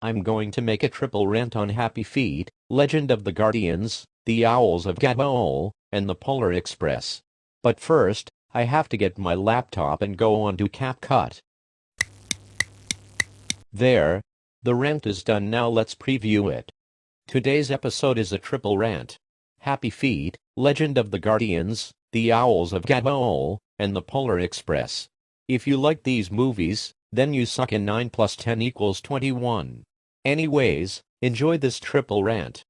I'm going to make a triple rant on Happy Feet, Legend of the Guardians, the Owls of Gabon, and the Polar Express. But first, I have to get my laptop and go on to CapCut. There. The rant is done. Now let's preview it. Today's episode is a triple rant. Happy Feet, Legend of the Guardians, the Owls of Gabon, and the Polar Express. If you like these movies, then you suck, and 9 plus 10 equals 21. Anyways, enjoy this triple rant.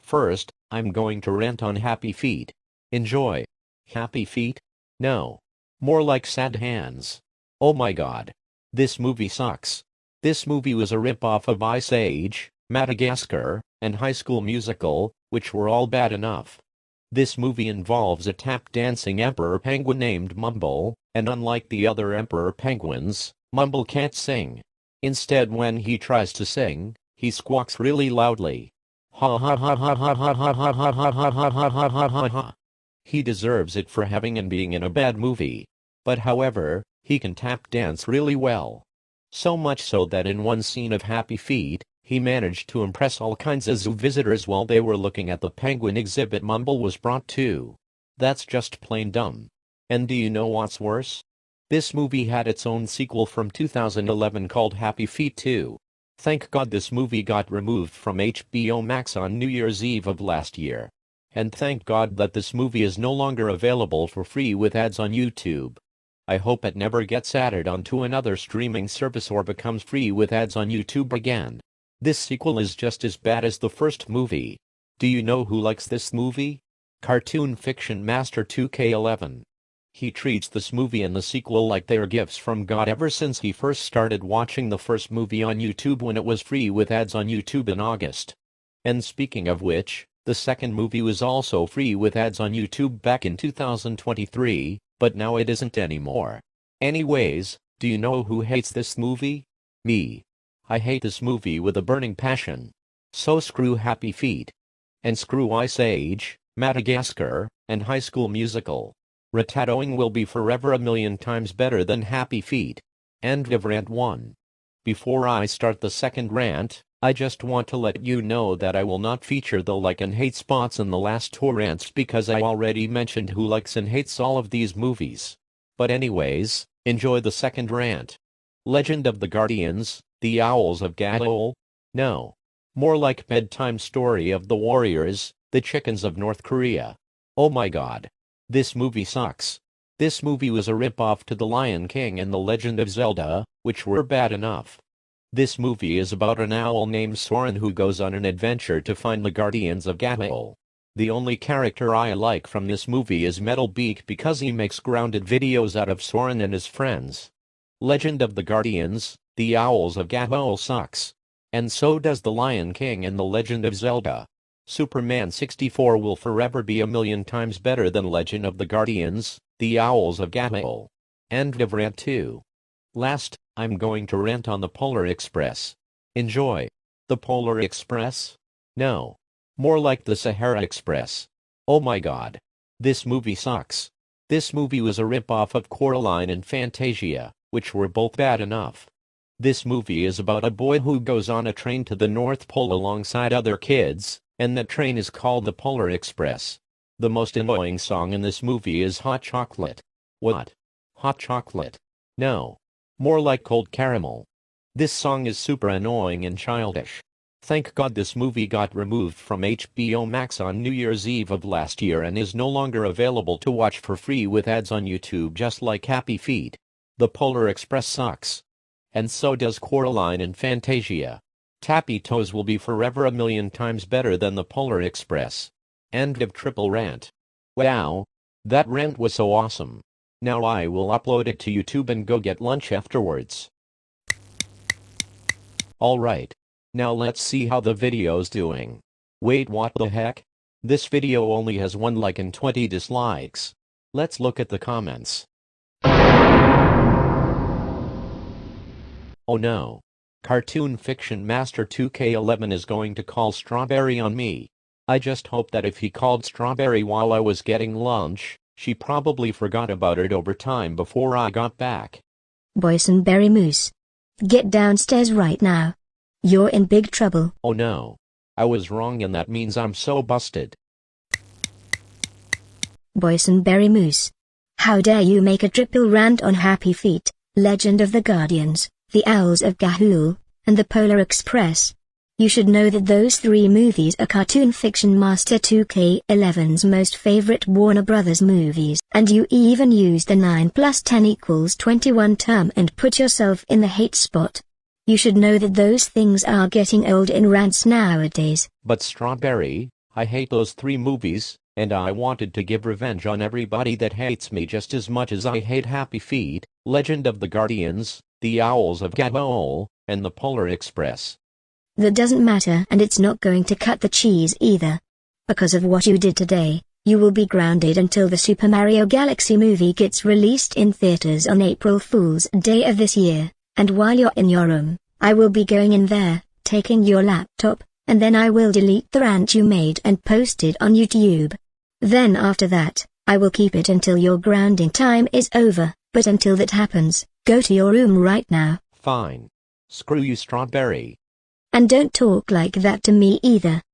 First, I'm going to rant on Happy Feet. Enjoy. Happy Feet? No. More like sad hands. Oh my god. This movie sucks. This movie was a rip-off of Ice Age, Madagascar, and High School Musical, which were all bad enough. This movie involves a tap-dancing emperor penguin named Mumble, and unlike the other emperor penguins, Mumble can't sing. Instead, when he tries to sing, he squawks really loudly. Ha ha ha ha ha ha ha ha ha ha ha ha ha ha ha ha ha. He deserves it for having and being in a bad movie. But however, he can tap dance really well. So much so that in one scene of Happy Feet, he managed to impress all kinds of zoo visitors while they were looking at the penguin exhibit Mumble was brought to. That's just plain dumb. And do you know what's worse? This movie had its own sequel from 2011 called Happy Feet 2. Thank God this movie got removed from HBO Max on New Year's Eve of last year. And thank God that this movie is no longer available for free with ads on YouTube. I hope it never gets added onto another streaming service or becomes free with ads on YouTube again. This sequel is just as bad as the first movie. Do you know who likes this movie? Cartoon Fiction Master 2K11. He treats this movie and the sequel like they are gifts from God ever since he first started watching the first movie on YouTube when it was free with ads on YouTube in August. And speaking of which, the second movie was also free with ads on YouTube back in 2023, but now it isn't anymore. Anyways, do you know who hates this movie? Me. I hate this movie with a burning passion. So screw Happy Feet. And screw Ice Age, Madagascar, and High School Musical. Ratatoing will be forever a million times better than Happy Feet. End of rant 1. Before I start the second rant, I just want to let you know that I will not feature the like and hate spots in the last 2 rants because I already mentioned who likes and hates all of these movies. But anyways, enjoy the second rant. Legend of the Guardians, the Owls of Gabon? No. More like bedtime story of the warriors, the chickens of North Korea. Oh my god. This movie sucks. This movie was a rip-off to The Lion King and The Legend of Zelda, which were bad enough. This movie is about an owl named Soren who goes on an adventure to find the Guardians of Gabon. The only character I like from this movie is Metal Beak because he makes grounded videos out of Soren and his friends. Legend of the Guardians, the Owls of Gabon sucks. And so does The Lion King and The Legend of Zelda. Superman 64 will forever be a million times better than Legend of the Guardians, the Owls of Gabon. End of rant 2. Last, I'm going to rant on the Polar Express. Enjoy. The Polar Express? No. More like the Sahara Express. Oh my god. This movie sucks. This movie was a rip-off of Coraline and Fantasia, which were both bad enough. This movie is about a boy who goes on a train to the North Pole alongside other kids, and that train is called the Polar Express. The most annoying song in this movie is Hot Chocolate. What? Hot chocolate? No. More like Cold Caramel. This song is super annoying and childish. Thank God this movie got removed from HBO Max on New Year's Eve of last year and is no longer available to watch for free with ads on YouTube just like Happy Feet. The Polar Express sucks. And so does Coraline and Fantasia. Tappy Toes will be forever a million times better than the Polar Express. End of triple rant. Wow. That rant was so awesome. Now I will upload it to YouTube and go get lunch afterwards. Alright. Now let's see how the video's doing. Wait, what the heck? This video only has 1 like and 20 dislikes. Let's look at the comments. Oh no. Cartoon Fiction Master 2K11 is going to call Strawberry on me. I just hope that if he called Strawberry while I was getting lunch, she probably forgot about it over time before I got back. BoysenBerry Moussé. Get downstairs right now. you're in big trouble. Oh no. I was wrong and that means I'm so busted. BoysenBerry Moussé. How dare you make a triple rant on Happy Feet, Legend of the Guardians, The Owls of Ga'Hoole, and The Polar Express? You should know that those three movies are Cartoon Fiction Master 2K11's most favorite Warner Brothers movies. And you even used the 9 plus 10 equals 21 term and put yourself in the hate spot. You should know that those things are getting old in rants nowadays. But Strawberry, I hate those three movies, and I wanted to give revenge on everybody that hates me just as much as I hate Happy Feet, Legend of the Guardians, The Owls of Ga'Hoole, and The Polar Express. That doesn't matter, and it's not going to cut the cheese either. Because of what you did today, you will be grounded until the Super Mario Galaxy movie gets released in theaters on April Fool's Day of this year, and while you're in your room, I will be going in there, taking your laptop, and then I will delete the rant you made and post it on YouTube. Then after that, I will keep it until your grounding time is over, but until that happens, go to your room right now. Fine. Screw you, Strawberry. And don't talk like that to me either.